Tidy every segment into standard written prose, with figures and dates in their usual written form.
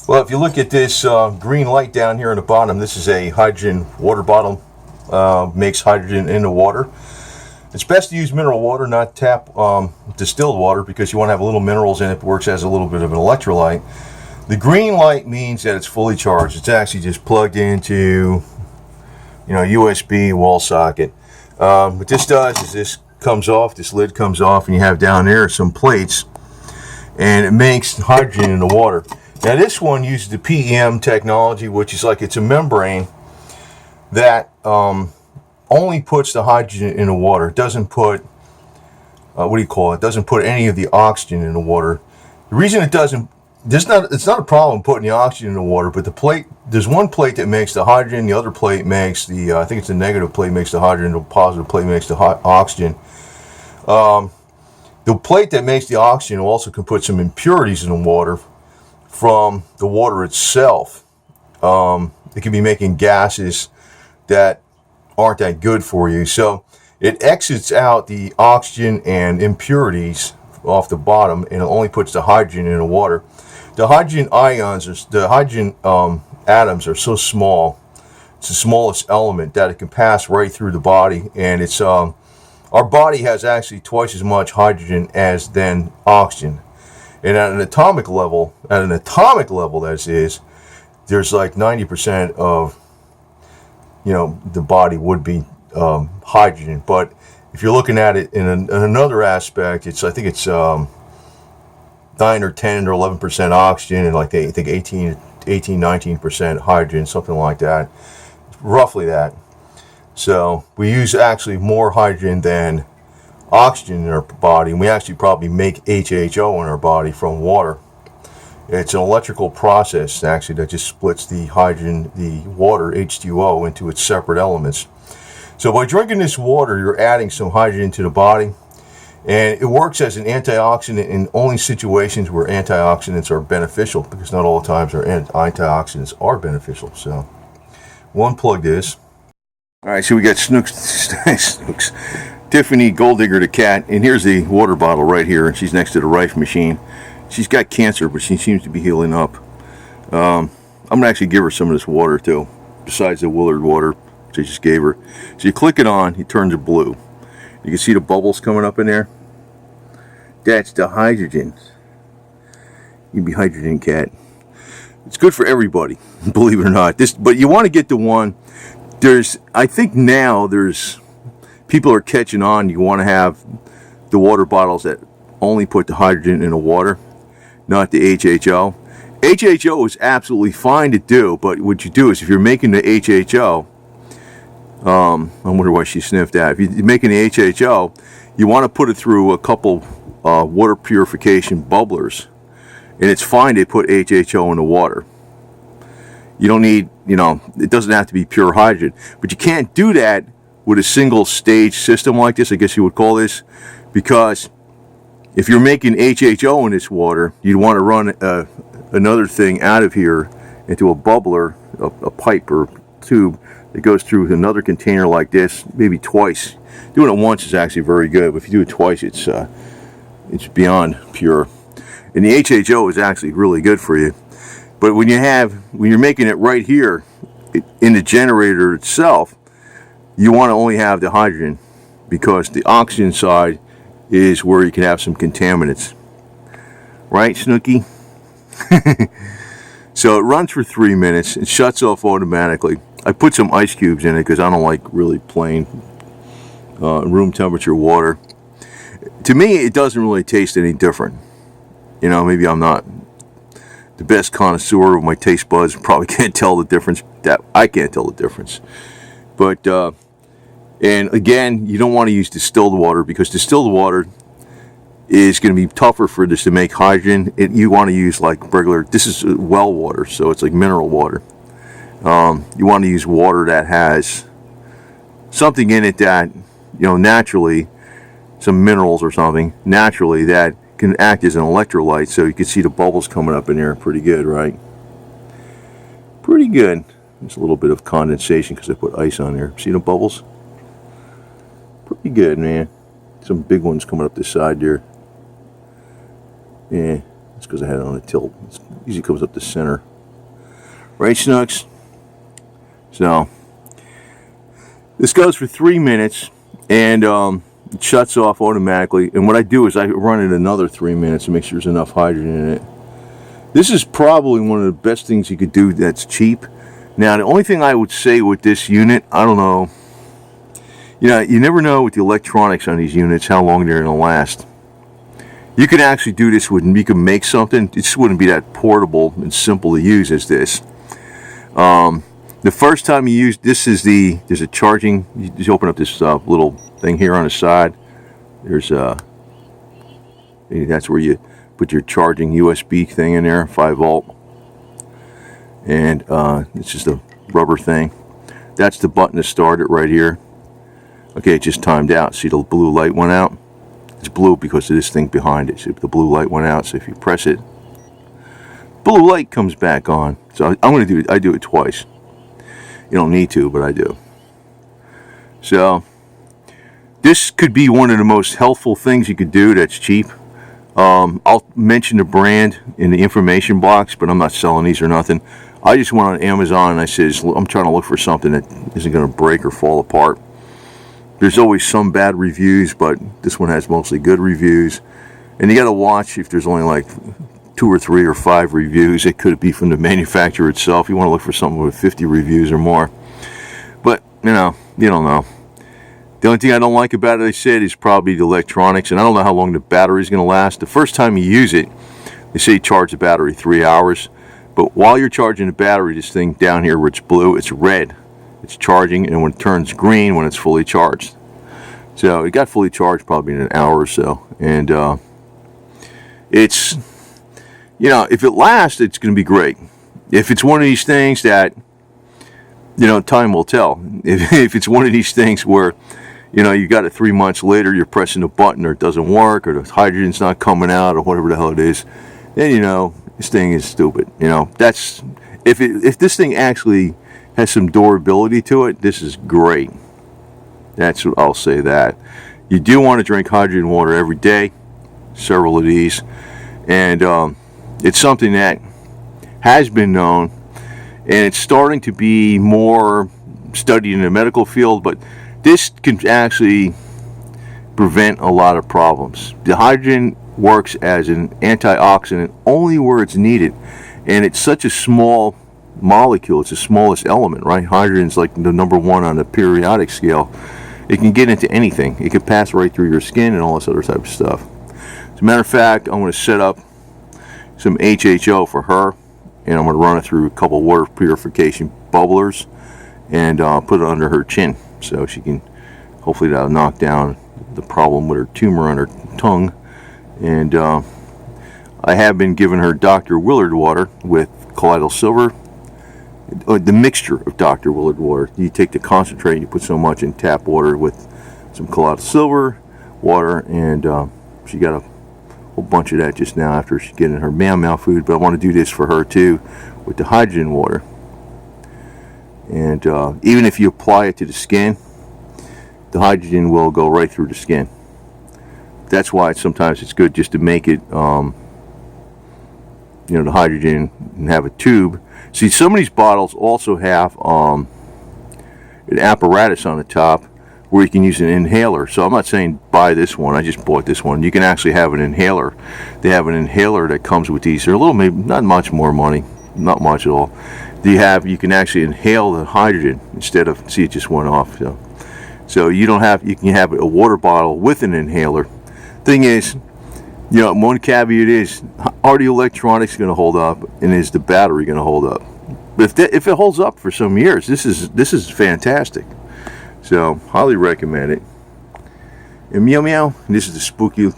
Well, if you look at this green light down here on the bottom, this is a hydrogen water bottle. Makes hydrogen in the water. It's best to use mineral water, not tap distilled water, because you want to have little minerals in it. It works as a little bit of an electrolyte. The green light means that it's fully charged. It's actually just plugged into, USB wall socket. What this does is this comes off, this lid comes off, and you have down there some plates, and it makes hydrogen in the water. Now this one uses the PEM technology, which is like it's a membrane that only puts the hydrogen in the water. It doesn't put, doesn't put any of the oxygen in the water. The reason it doesn't, it's not a problem putting the oxygen in the water, but the plate, there's one plate that makes the hydrogen, the other plate makes the, I think it's the negative plate makes the hydrogen, the positive plate makes the oxygen. The plate that makes the oxygen also can put some impurities in the water from the water itself. It can be making gases that aren't that good for you. So it exits out the oxygen and impurities off the bottom, and it only puts the hydrogen in the water. The hydrogen ions, the hydrogen atoms are so small, it's the smallest element, that it can pass right through the body, and it's our body has actually twice as much hydrogen as then oxygen. And at an atomic level, that is, there's like 90% of, the body would be hydrogen. But if you're looking at it in another aspect, I think it's 9 or 10 or 11% oxygen, and like I think 18, 19% hydrogen, something like that. Roughly that. So we use actually more hydrogen than oxygen in our body, and we actually probably make HHO in our body from water. It's an electrical process actually that just splits the hydrogen, the water, H2O, into its separate elements. So by drinking this water, you're adding some hydrogen to the body, and it works as an antioxidant in only situations where antioxidants are beneficial, because not all the times our antioxidants are beneficial. So we'll unplug this. All right, so we got Snooks. Tiffany Gold Digger the cat, and here's the water bottle right here, and she's next to the Rife machine. She's got cancer, but she seems to be healing up. I'm gonna actually give her some of this water too, besides the Willard water which I just gave her. So you click it on, it turns it blue. You can see the bubbles coming up in there. That's the hydrogen. You be hydrogen cat. It's good for everybody, believe it or not. But you want to get the one. I think now there's people are catching on. You want to have the water bottles that only put the hydrogen in the water, not the HHO. HHO is absolutely fine to do, but what you do is if you're making the HHO, I wonder why she sniffed that. If you're making the HHO, you want to put it through a couple water purification bubblers, and it's fine to put HHO in the water. You don't need, it doesn't have to be pure hydrogen, but you can't do that with a single stage system like this, I guess you would call this, because if you're making HHO in this water, you'd want to run another thing out of here into a bubbler, a pipe or tube that goes through another container like this, maybe twice. Doing it once is actually very good, but if you do it twice, it's beyond pure. And the HHO is actually really good for you. But when you're making it right here in the generator itself, you want to only have the hydrogen, because the oxygen side is where you can have some contaminants. Right, Snooky? So it runs for 3 minutes. It shuts off automatically. I put some ice cubes in it because I don't like really plain room temperature water. To me, it doesn't really taste any different. Maybe I'm not the best connoisseur of my taste buds. Probably can't tell the difference. That I can't tell the difference. But and again, you don't want to use distilled water, because distilled water is going to be tougher for this to make hydrogen. You want to use like regular. This is well water, so it's like mineral water. You want to use water that has something in it that, naturally, some minerals or something, naturally, that can act as an electrolyte. So you can see the bubbles coming up in there pretty good, right? Pretty good. There's a little bit of condensation because I put ice on there. See the bubbles? Pretty good, man. Some big ones coming up this side there. Yeah, that's because I had it on a tilt. It usually comes up the center. Right, Snooks? So this goes for 3 minutes, and it shuts off automatically. And what I do is I run it another 3 minutes to make sure there's enough hydrogen in it. This is probably one of the best things you could do that's cheap. Now, the only thing I would say with this unit, I don't know, you never know with the electronics on these units how long they're going to last. You could actually do this with, you can make something. It just wouldn't be that portable and simple to use as this. The first time you use this there's a charging. You just open up this little thing here on the side. There's that's where you put your charging USB thing in there, 5-volt, and it's just a rubber thing. That's the button to start it right here. Okay, it just timed out. See, the blue light went out. It's blue because of this thing behind it. So the blue light went out. So if you press it, blue light comes back on. So I'm going to do it. I do it twice. You don't need to, but I do. So this could be one of the most helpful things you could do that's cheap. I'll mention the brand in the information box, but I'm not selling these or nothing. I just went on Amazon and I says, I'm trying to look for something that isn't going to break or fall apart. There's always some bad reviews, but this one has mostly good reviews. And you got to watch if there's only like 2 or 3 or 5 reviews. It could be from the manufacturer itself. You want to look for something with 50 reviews or more. But, you don't know. The only thing I don't like about it, I said, is probably the electronics. And I don't know how long the battery is going to last. The first time you use it, they say charge the battery 3 hours. But while you're charging the battery, this thing down here where it's blue, it's red. It's charging, and when it turns green, when it's fully charged. So it got fully charged probably in an hour or so. And it's, if it lasts, it's going to be great. If it's one of these things that, time will tell. If it's one of these things where, you got it 3 months later, you're pressing a button or it doesn't work or the hydrogen's not coming out or whatever the hell it is, then this thing is stupid. That's if this thing actually has some durability to it, this is great. That's what I'll say. That you do want to drink hydrogen water every day, several of these, and it's something that has been known, and it's starting to be more studied in the medical field, but this can actually prevent a lot of problems. The hydrogen works as an antioxidant only where it's needed, and it's such a small molecule. It's the smallest element, right? Hydrogen's like the number 1 on the periodic scale. It can get into anything. It can pass right through your skin and all this other type of stuff. As a matter of fact, I'm going to set up some HHO for her, and I'm going to run it through a couple water purification bubblers and put it under her chin, so she can, hopefully that'll knock down the problem with her tumor on her tongue. And I have been giving her Dr. Willard water with colloidal silver, the mixture of Dr. Willard water. You take the concentrate, you put so much in tap water with some colloidal silver water, and she got a whole bunch of that just now after she's getting her meow food. But I want to do this for her too with the hydrogen water. And even if you apply it to the skin, the hydrogen will go right through the skin. That's why sometimes it's good just to make it, the hydrogen, and have a tube. See, some of these bottles also have an apparatus on the top where you can use an inhaler. So I'm not saying buy this one. I just bought this one. You can actually have an inhaler. They have an inhaler that comes with these. They're a little, maybe not much more money, not much at all. You can actually inhale the hydrogen instead of, see, it just went off. So you can have a water bottle with an inhaler. Thing is, one caveat is, are the electronics going to hold up, and is the battery going to hold up? But if it holds up for some years, this is fantastic. So highly recommend it. And meow meow. This is the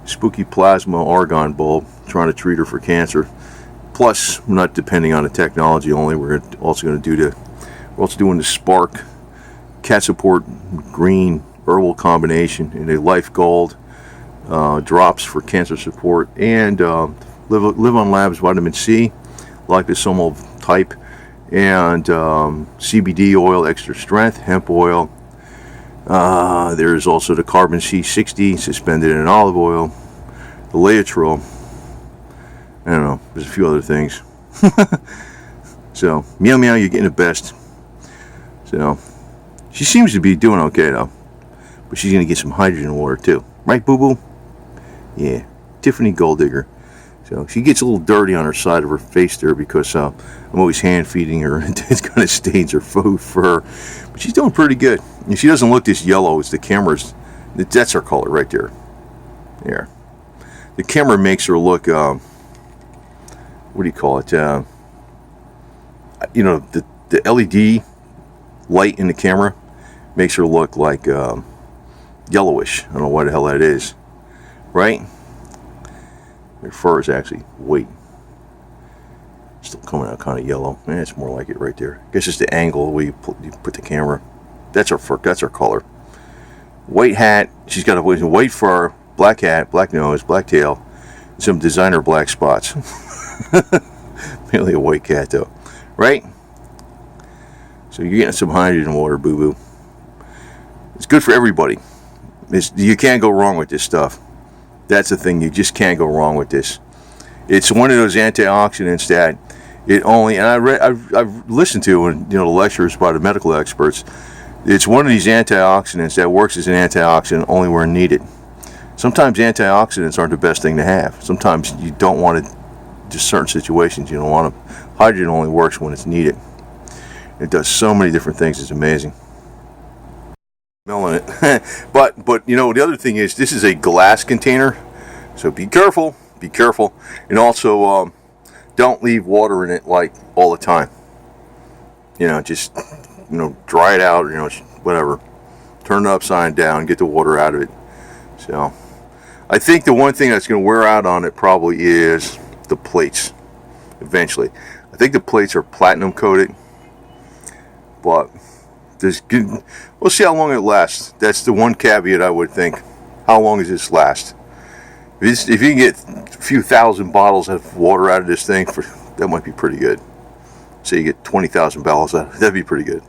spooky plasma argon bulb. Trying to treat her for cancer. Plus, we're not depending on the technology only. We're also going to we're also doing the Spark Cat Support Green Herbal Combination in a Life Gold. Drops for cancer support, and Live on Labs vitamin C, liposomal type, and CBD oil, extra strength, hemp oil. There's also the carbon C60 suspended in olive oil, the Laetrile. I don't know, there's a few other things. So, meow meow, you're getting the best. So, she seems to be doing okay though. But she's going to get some hydrogen water too. Right, Boo Boo? Yeah, Tiffany Gold Digger. So she gets a little dirty on her side of her face there because I'm always hand feeding her and it kind of stains her fur. But she's doing pretty good. And she doesn't look this yellow as the camera's. That's her color right there. There. The camera makes her look, what do you call it? You know, the LED light in the camera makes her look like yellowish. I don't know what the hell that is. Right? Her fur is actually white. Still coming out kind of yellow. It's more like it right there. I guess it's the angle where you put the camera. That's her fur. That's her color. White hat. She's got a white fur, black hat, black nose, black tail, and some designer black spots. Mainly a white cat though. Right? So you're getting some hydrogen water, Boo Boo. It's good for everybody. You can't go wrong with this stuff. That's the thing, you just can't go wrong with this. It's one of those antioxidants that it only, and I've listened to, and the lectures by the medical experts. It's one of these antioxidants that works as an antioxidant only where needed. Sometimes antioxidants aren't the best thing to have. Sometimes you don't want it, just certain situations you don't want them. Hydrogen only works when it's needed. It does so many different things. It's amazing. Smelling it. but the other thing is, this is a glass container, so be careful, and also don't leave water in it like all the time. Just dry it out, whatever, turn it upside down, get the water out of it. So I think the one thing that's going to wear out on it probably is the plates eventually. I think the plates are platinum coated, but we'll see how long it lasts. That's the one caveat I would think. How long does this last? If you can get a few thousand bottles of water out of this thing, that might be pretty good. Say you get 20,000 bottles out, that'd be pretty good.